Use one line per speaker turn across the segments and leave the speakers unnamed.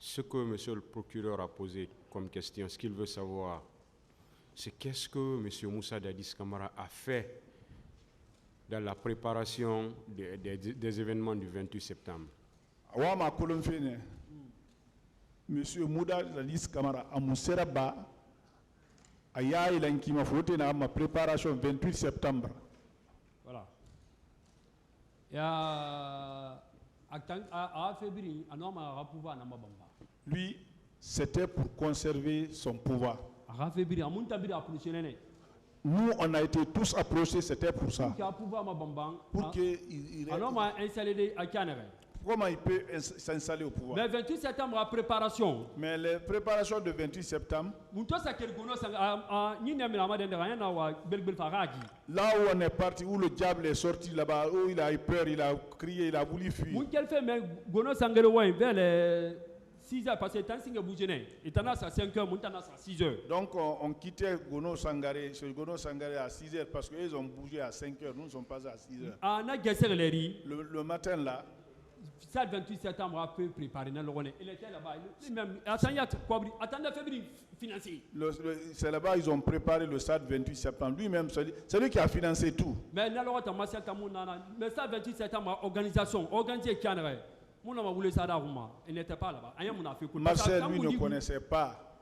Ce que monsieur le procureur a posé comme question, ce qu'il veut savoir, c'est qu'est-ce que monsieur Moussa Dadis Camara a fait dans la préparation des événements du 28 septembre.
Monsieur Moussa Dadis Camara a Moussera Ba a ma préparation 28 septembre.
Voilà. Et à février,
lui, c'était pour conserver son pouvoir. Nous, on a été tous approchés, c'était pour ça. Pour qu'il comment il peut s'installer au pouvoir?
Mais 28 septembre, la préparation.
Mais les préparations de 28 septembre, là où on est parti, où le diable est sorti là-bas, où il a eu peur, il a crié, il a voulu fuir.
6 heures, parce que tant que vous gênez, et t'en as à 5 heures, t'en as à 6 heures.
Donc on quittait Gono Sangaré à 6 heures parce qu'ils ont bougé à 5 heures, nous ne sommes pas à 6 heures. Le matin là,
ça 28 septembre a pu préparer il était là-bas, même attendez février financier.
C'est là-bas ils ont préparé le SAD 28 septembre. Lui-même, c'est lui qui a financé tout.
Mais là, le SAD 28 septembre, organisé Canada. Il n'était pas là-bas.
Marcel, lui, ne connaissait pas.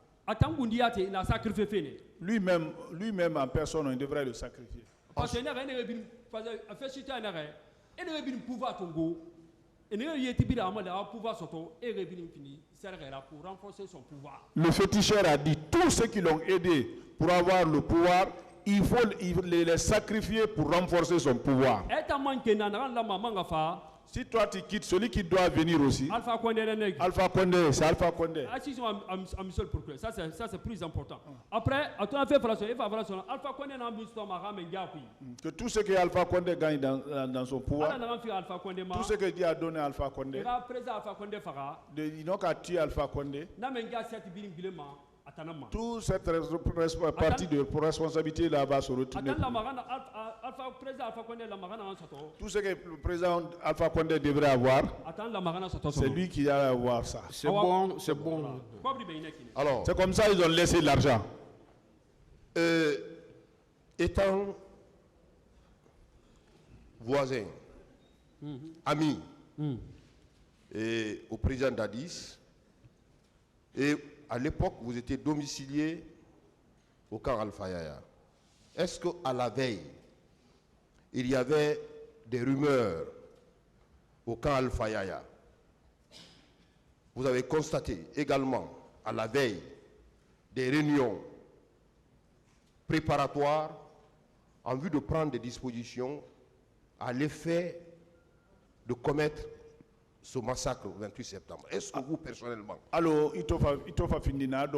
Lui-même en personne, on devrait le sacrifier.
Parce que
le féticheur a dit tous ceux qui l'ont aidé pour avoir le pouvoir, il faut les sacrifier pour renforcer son pouvoir. Si toi tu quittes, celui qui doit venir aussi.
Alpha Condé,
c'est Alpha Condé.
Ça c'est plus important. Après, à ton affaire, Alpha Condé n'a
que tout ce que Alpha Condé gagne dans son pouvoir, tout ce que Dieu a donné à Alpha Condé, il n'a qu'à tuer Alpha Condé. Toute cette partie de responsabilité là va se retourner. Tout ce que le président Alpha Condé devrait avoir, c'est lui qui va avoir ça.
C'est bon, c'est bon.
Alors, c'est comme ça qu'ils ont laissé l'argent.
Étant voisin, ami, et au président Dadis, et à l'époque, vous étiez domicilié au camp Alpha Yaya. Est-ce qu'à la veille, il y avait des rumeurs au camp Alpha Yaya? Vous avez constaté également, à la veille, des réunions préparatoires en vue de prendre des dispositions à l'effet de commettre ce massacre au 28 septembre. Est-ce que vous, personnellement...
Alors, il faut finir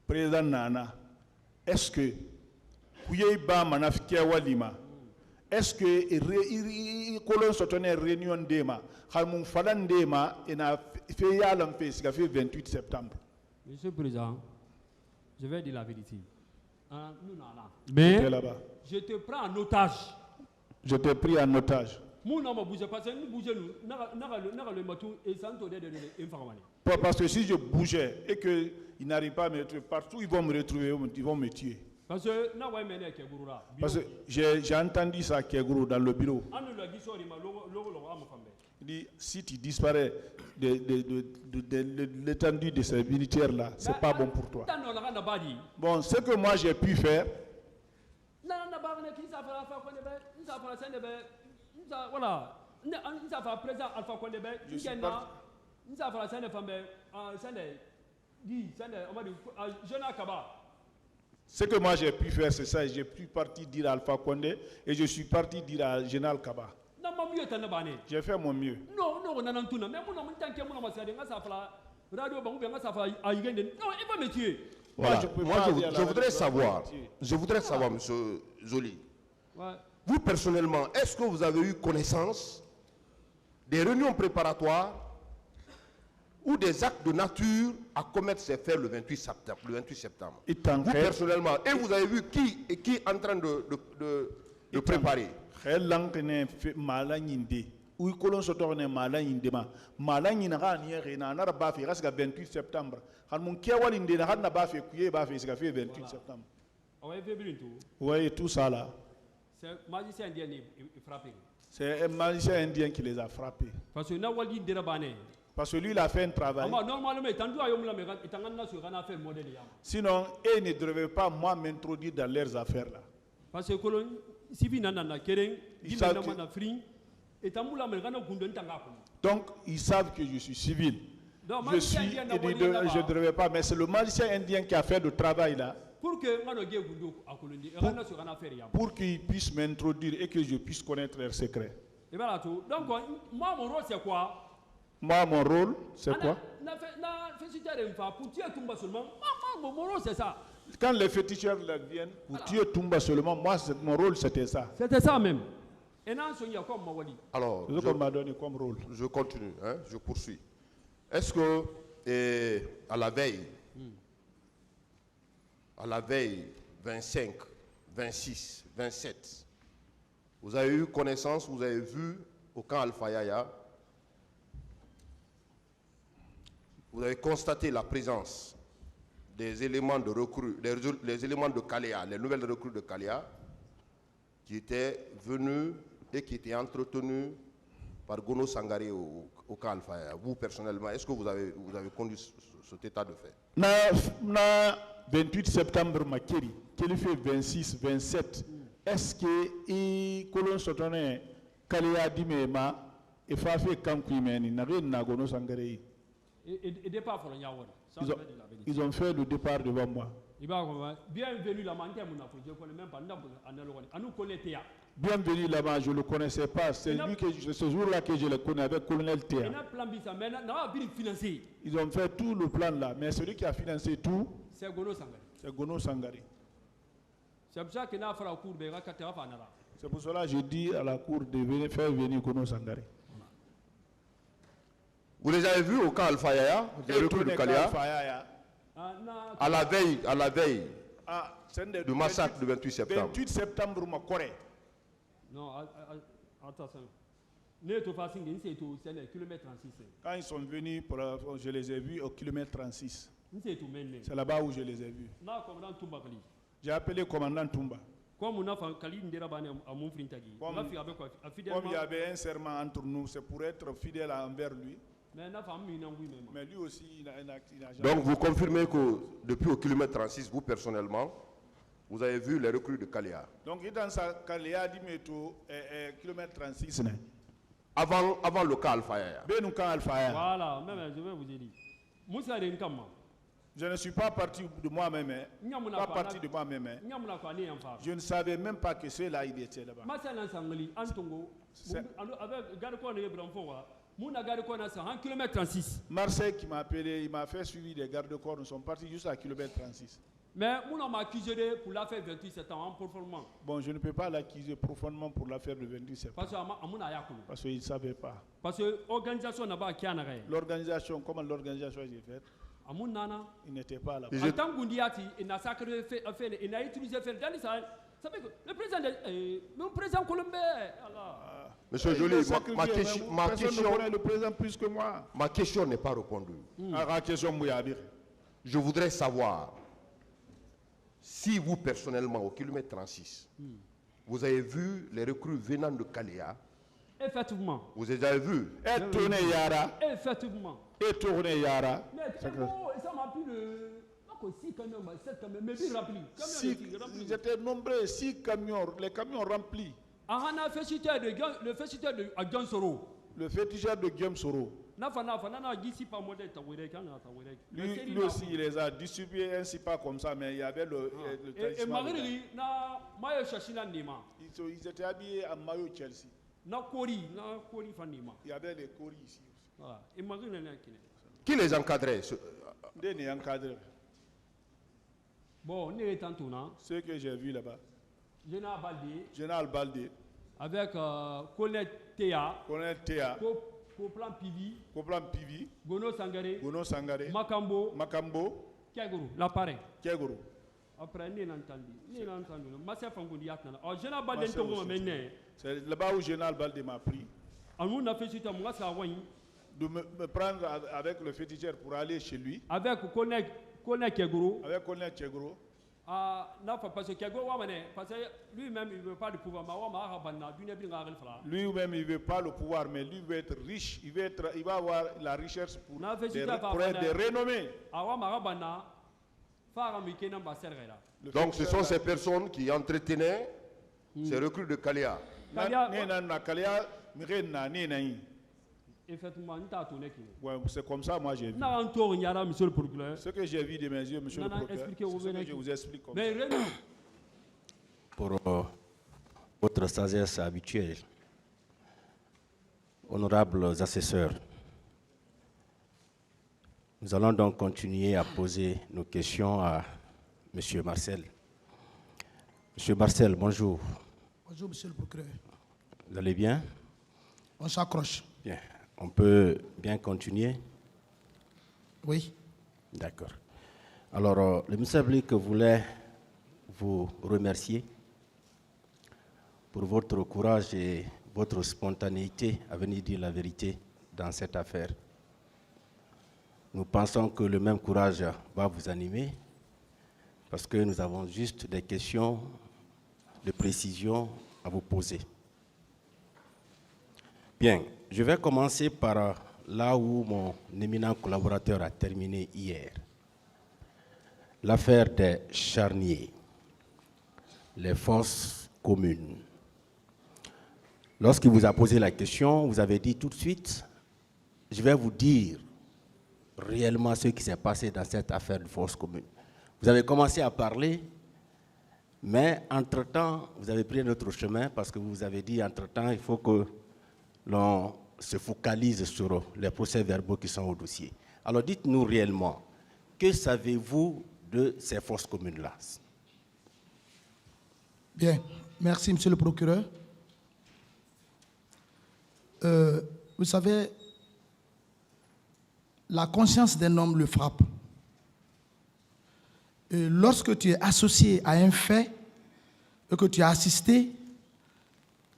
président Nana, est-ce que est-ce que colon soutient réunion d'Ema, Khalmoun Falan d'Ema, et a fait Yalam fait 28 septembre?
Monsieur le Président, je vais dire la vérité. Mais je te prends en otage.
Je t'ai pris en otage. Parce que si je bougeais et qu'ils n'arrivent pas à me retrouver partout, ils vont me retrouver, ils vont me tuer. Parce que j'ai entendu ça à Kegourou dans le bureau. Il dit, si tu disparais de l'étendue de ces militaires-là, c'est pas bon pour toi. Bon, ce que moi j'ai pu faire,
voilà.
Ce que moi j'ai pu faire, c'est ça. J'ai pu partir dire à Alpha Condé et je suis parti dire à Général Kaba. J'ai fait mon mieux.
Voilà. Je voudrais savoir, monsieur Zoli, vous personnellement, est-ce que vous avez eu connaissance des réunions préparatoires ou des actes de nature à commettre ces faits le 28 septembre. Vous personnellement, et vous avez vu qui est en train de préparer.
où colon se tourne malin indema malin inara ni rena na ba fi rasga 28 septembre han mon kewal indena han na ba fi kuye ba fi ska fi 28 septembre ouais tout ça là
c'est magicien indien frappé.
C'est un magicien indien qui les a frappés.
Parce que
lui, il a fait un travail. Sinon, ils ne devraient pas, moi, m'introduire dans leurs affaires là. Parce que donc, ils savent que je suis civil. Je ne devrais pas, mais c'est le magicien indien qui a fait le travail là. Pour qu'ils puissent m'introduire et que je puisse connaître leurs secrets.
Donc, moi, mon rôle, c'est quoi?
Moi, mon rôle, c'est quoi?
Mon rôle, c'est ça.
Quand les féticheurs viennent pour tuer Toumba seulement, moi, mon rôle, c'était ça.
C'était ça même.
Alors, je continue, hein, je poursuis. Est-ce que, à la veille 25, 26, 27, vous avez eu connaissance, vous avez vu au camp Alpha Yaya, vous avez constaté la présence des éléments de recrues, les éléments de Kalea, les nouvelles recrues de Kalea, qui étaient venus et qui étaient entretenus par Gono Sangaré au camp Alpha Yaya. Vous, personnellement, est-ce que vous avez conduit cet état de fait?
28 septembre, Makeri, qui fait 26, 27. Est-ce que les colons sont en Kalea Dimema et Fafé Kamkwimeni, n'a Gono Sangaré? Ils ont fait le départ devant moi.
Bienvenue là-bas, je ne connais même pas.
Bienvenue là-bas, je ne le connaissais pas. C'est lui que ce jour-là que je le connais avec colonel Théa. Ils ont fait tout le plan là, mais celui qui a financé tout, c'est Gono Sangaré. C'est pour cela que je dis à la cour de faire venir Gono Sangaré.
Vous les avez vus au camp Alpha Yaya, des recrues de Kalea, à la veille du massacre du 28 septembre.
28 septembre, ma Corée.
Non, attention.
Quand ils sont venus, je les ai vus au kilomètre 36. C'est là-bas où je les ai vus. J'ai appelé le commandant Toumba. Comme il y avait un serment entre nous, c'est pour être fidèle envers lui. Mais lui aussi, il n'a jamais...
Donc vous confirmez que depuis au kilomètre 36, vous personnellement, vous avez vu les recrues de Kalea.
Donc dans sa Kalea dit kilomètre 36.
Avant le cas Alpha Yaya.
Voilà, même je vais vous dire.
Je ne suis pas parti de moi-même. Pas parti de moi-même. Je ne savais même pas que ceux-là, ils étaient là-bas. Marseille qui m'a appelé, il m'a fait suivi des gardes-corps, nous sommes partis juste à kilomètre 36.
Mais on m'a accusé pour l'affaire 28 septembre profondément.
Bon, je ne peux pas l'accuser profondément pour l'affaire de 28 septembre. Parce qu'il ne savait pas.
Parce que l'organisation n'a pas.
L'organisation, comment l'organisation est faite? Il n'était pas là-bas.
En tant qu'Undiati, il n'a utilisé le président colombien.
Monsieur Joly, ma question n'est pas répondue. Je voudrais savoir si vous, personnellement, au kilomètre 36, vous avez vu les recrues venant de Kalea.
Effectivement.
Vous les avez vus?
Effectivement.
Et tourné Yara.
Mais ça m'a pris
ils étaient nombreux, 6 camions, les camions remplis.
Le féticheur de Guillaume Soro.
Le féticheur de Guillaume Soro. Lui aussi, il les a distribués ainsi pas comme ça, mais il y avait le ils étaient habillés en maillot Chelsea. Il y avait les Kori ici.
Qui les encadrait?
Bon,
ce que j'ai vu là-bas.
Général
Baldé.
Avec Colonel Théa.
Coplan Pivi.
Gono Sangaré.
Makambo.
Keguru. L'appareil.
Keguru.
Après, ni entendu. Général Baldé,
c'est là-bas où Général Baldé m'a pris. de me prendre avec le féticheur pour aller chez lui.
Avec Kone Keguru.
Avec Kone Keguru.
Parce que Keguru, parce que lui-même, il ne veut pas le pouvoir.
Lui-même, il ne veut pas le pouvoir, mais lui veut être riche. Il va avoir la richesse pour être des renommées.
Donc ce sont ces personnes qui entretenaient ces recrues de Kalia.
Ouais, c'est comme ça, moi j'ai vu.
Monsieur le procureur.
Ce que j'ai vu de mes yeux, monsieur le procureur, c'est ce que je vous explique comme ça.
Pour votre sagesse habituelle, honorables assesseurs, nous allons donc continuer à poser nos questions à M. Marcel. M. Marcel, bonjour.
Bonjour, monsieur le procureur.
Vous allez bien?
On s'accroche.
Bien. On peut bien continuer?
Oui.
D'accord. Alors, le ministère public voulait vous remercier pour votre courage et votre spontanéité à venir dire la vérité dans cette affaire. Nous pensons que le même courage va vous animer parce que nous avons juste des questions de précision à vous poser. Bien, je vais commencer par là où mon éminent collaborateur a terminé hier. L'affaire des charniers, les fosses communes. Lorsqu'il vous a posé la question, vous avez dit tout de suite, je vais vous dire réellement ce qui s'est passé dans cette affaire de fosses communes. Vous avez commencé à parler, mais entre-temps, vous avez pris un autre chemin parce que vous avez dit, entre-temps, il faut que l'on se focalise sur les procès-verbaux qui sont au dossier. Alors dites-nous réellement, que savez-vous de ces fosses communes-là?
Bien, merci monsieur le procureur. Vous savez, la conscience d'un homme le frappe. Et lorsque tu es associé à un fait et que tu as assisté,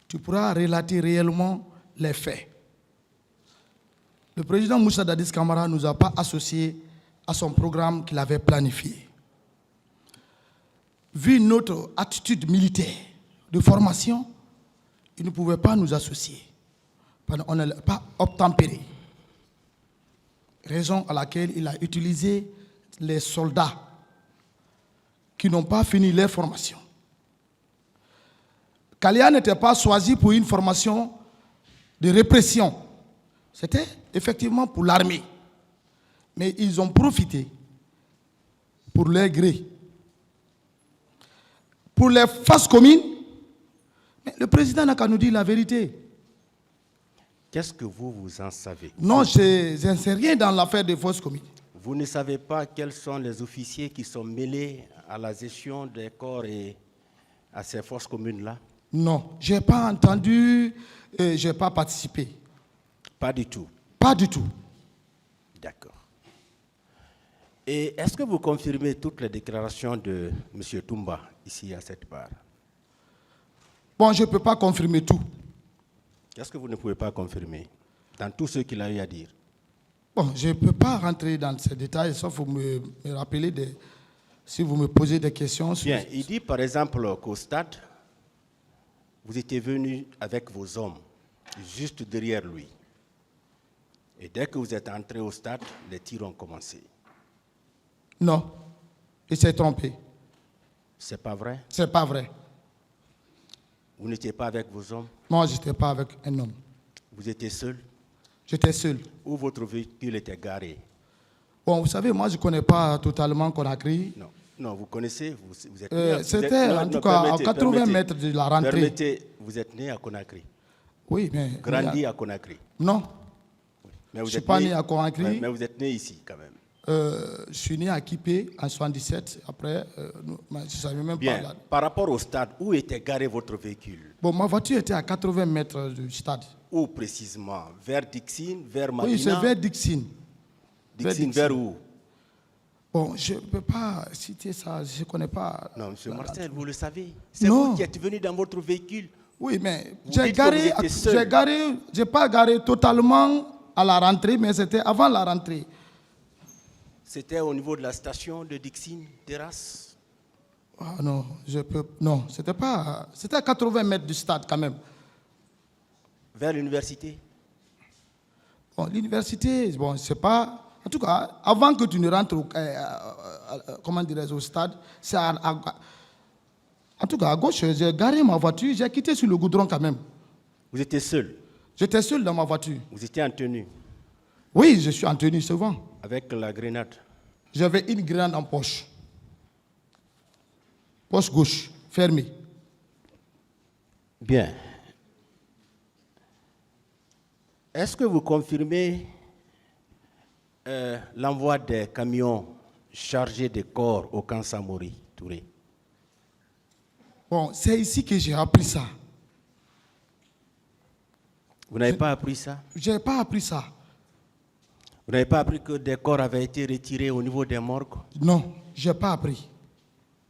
tu pourras relater réellement les faits. Le président Moussa Dadis Camara ne nous a pas associés à son programme qu'il avait planifié. Vu notre attitude militaire de formation, il ne pouvait pas nous associer. On n'est pas obtempéré. Raison à laquelle il a utilisé les soldats qui n'ont pas fini leur formation. Kalia n'était pas choisi pour une formation de répression. C'était effectivement pour l'armée. Mais ils ont profité pour leur gré. Pour les faces communes, mais le président n'a qu'à nous dire la vérité.
Qu'est-ce que vous en savez?
Non, je ne sais rien dans l'affaire des fausses communes.
Vous ne savez pas quels sont les officiers qui sont mêlés à la gestion des corps et à ces fausses communes-là?
Non, je n'ai pas entendu, je n'ai pas participé.
Pas du tout?
Pas du tout.
D'accord. Et est-ce que vous confirmez toutes les déclarations de M. Toumba ici à cette barre?
Bon, je ne peux pas confirmer tout.
Qu'est-ce que vous ne pouvez pas confirmer dans tout ce qu'il a eu à dire?
Bon, je ne peux pas rentrer dans ces détails, sauf vous me rappeler si vous me posez des questions.
Bien, il dit par exemple qu'au stade, vous étiez venu avec vos hommes, juste derrière lui. Et dès que vous êtes entré au stade, les tirs ont commencé.
Non, il s'est trompé.
C'est pas vrai?
C'est pas vrai.
Vous n'étiez pas avec vos hommes?
Non, je n'étais pas avec un homme.
Vous étiez seul?
J'étais seul.
Où votre véhicule était garé?
Bon, vous savez, moi, je ne connais pas totalement Conakry.
Non, non, vous connaissez, vous êtes
c'était en tout cas à 80 mètres de la rentrée.
Permettez, vous êtes né à Conakry?
Oui, mais...
Grandi à Conakry?
Non.
Oui. Mais vous
je ne suis pas né à Conakry.
Mais vous êtes né ici, quand même.
Je suis né à Kipé en 77. Après, je ne savais même
bien,
pas là.
Par rapport au stade, où était garé votre véhicule?
Bon, ma voiture était à 80 mètres du stade.
Où précisément? Vers Dixine, vers Madina?
Oui, c'est vers Dixine.
Dixine, vers où?
Bon, je ne peux pas citer ça, je ne connais pas.
Non, M. Marcel, vous le savez. C'est vous qui êtes venu dans votre véhicule.
Oui, mais
Vous
j'ai
dites que vous étiez seul.
j'ai pas garé totalement à la rentrée, mais c'était avant la rentrée.
C'était au niveau de la station de Dixine, Terrasse.
Ah non, non, c'était à 80 mètres du stade quand même.
Vers l'université.
Bon, l'université, bon, c'est pas. En tout cas, avant que tu ne rentres au stade, c'est en tout cas, à gauche, j'ai garé ma voiture, j'ai quitté sur le goudron quand même.
Vous étiez seul.
J'étais seul dans ma voiture.
Vous étiez en tenue.
Oui, je suis en tenue souvent.
Avec la grenade.
J'avais une grenade en poche. Poche gauche, fermée.
Bien. Est-ce que vous confirmez l'envoi des camions chargés de corps au camp Samori, Touré?
Bon, c'est ici que j'ai appris ça.
Vous n'avez pas appris ça?
Je n'ai pas appris ça.
Vous n'avez pas appris que des corps avaient été retirés au niveau des morgues?
Non, je n'ai pas appris.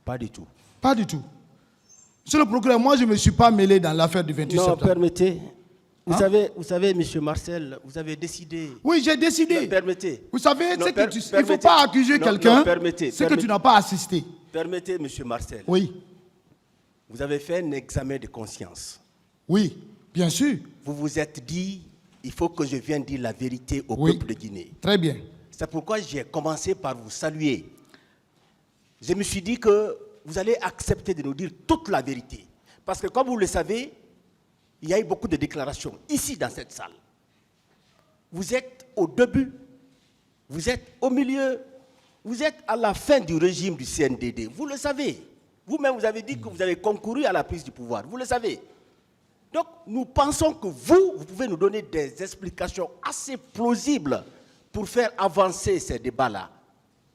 Pas du tout.
Pas du tout. Monsieur le procureur, moi, je ne me suis pas mêlé dans l'affaire du 28 septembre.
Non, permettez. Vous savez, M. Marcel, vous avez décidé.
Oui, j'ai décidé.
Permettez.
Vous savez,
Non,
il ne faut pas accuser quelqu'un que tu n'as pas assisté.
Permettez, M. Marcel.
Oui.
Vous avez fait un examen de conscience.
Oui, bien sûr.
Vous vous êtes dit, il faut que je vienne dire la vérité au peuple de Guinée.
Très bien.
C'est pourquoi j'ai commencé par vous saluer. Je me suis dit que vous allez accepter de nous dire toute la vérité. Parce que comme vous le savez, il y a eu beaucoup de déclarations ici dans cette salle. Vous êtes au début, vous êtes au milieu, vous êtes à la fin du régime du CNDD. Vous le savez. Vous-même, vous avez dit que vous avez concouru à la prise du pouvoir. Vous le savez. Donc, nous pensons que vous pouvez nous donner des explications assez plausibles pour faire avancer ces débats-là.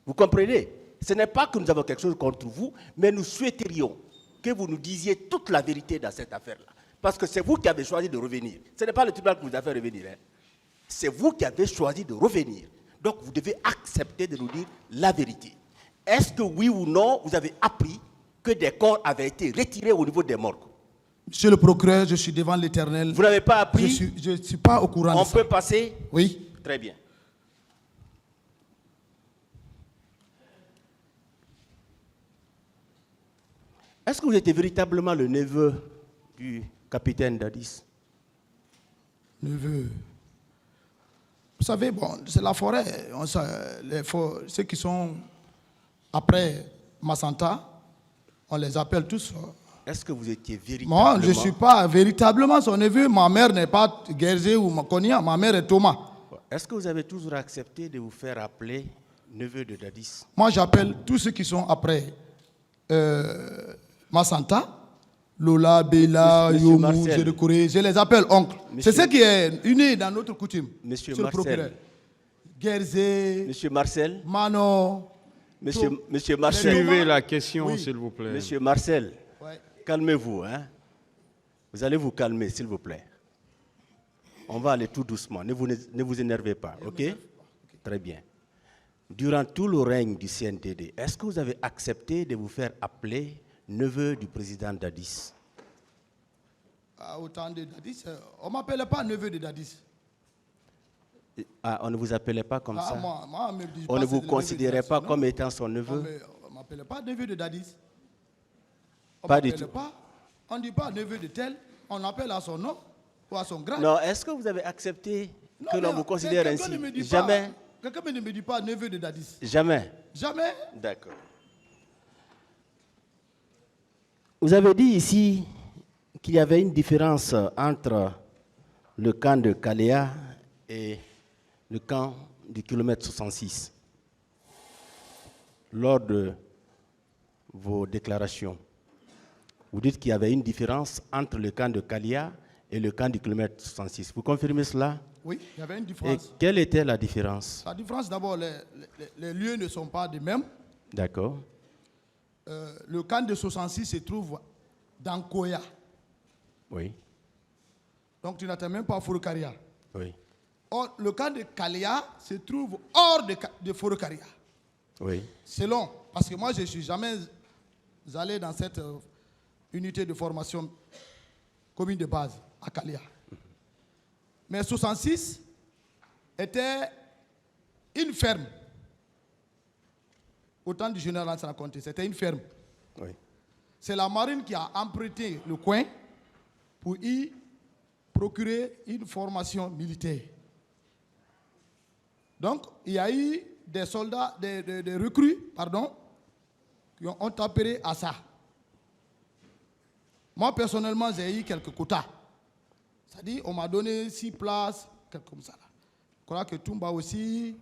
Vous comprenez? Ce n'est pas que nous avons quelque chose contre vous, mais nous souhaiterions que vous nous disiez toute la vérité dans cette affaire-là. Parce que c'est vous qui avez choisi de revenir. Ce n'est pas le tribunal qui vous a fait revenir. Hein. C'est vous qui avez choisi de revenir. Donc, vous devez accepter de nous dire la vérité. Est-ce que oui ou non, vous avez appris que des corps avaient été retirés au niveau des morgues?
Monsieur le procureur, je suis devant l'Éternel.
Vous n'avez pas appris?
Je ne suis pas au courant de ça.
On peut passer?
Oui.
Très bien. Est-ce que vous étiez véritablement le neveu du capitaine Dadis?
Neveu. Vous savez, bon, c'est la forêt. Ceux qui sont après Massanta, on les appelle tous.
Est-ce que vous étiez véritablement...
Moi, je ne suis pas véritablement son neveu. Ma mère n'est pas Guerzé ou Makonia. Ma mère est Thomas.
Est-ce que vous avez toujours accepté de vous faire appeler neveu de Dadis?
Moi, j'appelle tous ceux qui sont après Massanta, Lola, Bela, Yomu, Zédekouré. Je les appelle oncles. C'est ce qui est uni dans notre coutume.
Monsieur
le procureur. Guerzé.
Monsieur Marcel.
Mano.
Monsieur Marcel.
Suivez la question, s'il vous plaît.
Monsieur Marcel, calmez-vous. Hein? Vous allez vous calmer, s'il vous plaît. On va aller tout doucement. Ne vous énervez pas, ok? Très bien. Durant tout le règne du CNDD, est-ce que vous avez accepté de vous faire appeler neveu du président Dadis?
Au temps de Dadis, on ne m'appelait pas neveu de Dadis.
Ah, on ne vous appelait pas comme ça?
Moi,
on ne vous considérait pas comme étant son neveu?
On ne m'appelait pas neveu de Dadis.
Pas du tout.
On ne dit pas neveu de tel, on appelle à son nom ou à son grade.
Non, est-ce que vous avez accepté que l'on vous considère ainsi? Jamais.
Quelqu'un ne me dit pas neveu de Dadis.
Jamais.
Jamais.
D'accord. Vous avez dit ici qu'il y avait une différence entre le camp de Kaléa et le camp du kilomètre 66 lors de vos déclarations. Vous dites qu'il y avait une différence entre le camp de Kaléa et le camp du kilomètre 66. Vous confirmez cela?
Oui, il y avait une différence.
Et quelle était la différence?
La différence, d'abord, les lieux ne sont pas les mêmes.
D'accord.
Le camp de 66 se trouve dans Koya.
Oui.
Donc tu n'atteins même pas Forokaria.
Oui.
Or, le camp de Kaléa se trouve hors de Forokaria.
Oui.
Selon, parce que moi je ne suis jamais allé dans cette unité de formation commune de base, à Kalia. Mais 66 était une ferme. Au temps du général Lansana Conté, c'était une ferme.
Oui.
C'est la marine qui a emprunté le coin pour y procurer une formation militaire. Donc, il y a eu des soldats, des recrues, pardon, qui ont tempéré à ça. Moi, personnellement, j'ai eu quelques quotas. C'est-à-dire, on m'a donné 6 places, quelque comme ça. Je crois que Toumba aussi,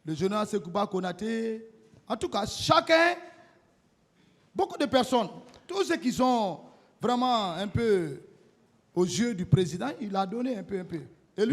le général Sekouba Konaté. En tout cas, chacun, beaucoup de personnes, tous ceux qui sont vraiment un peu aux yeux du président, il a donné un peu.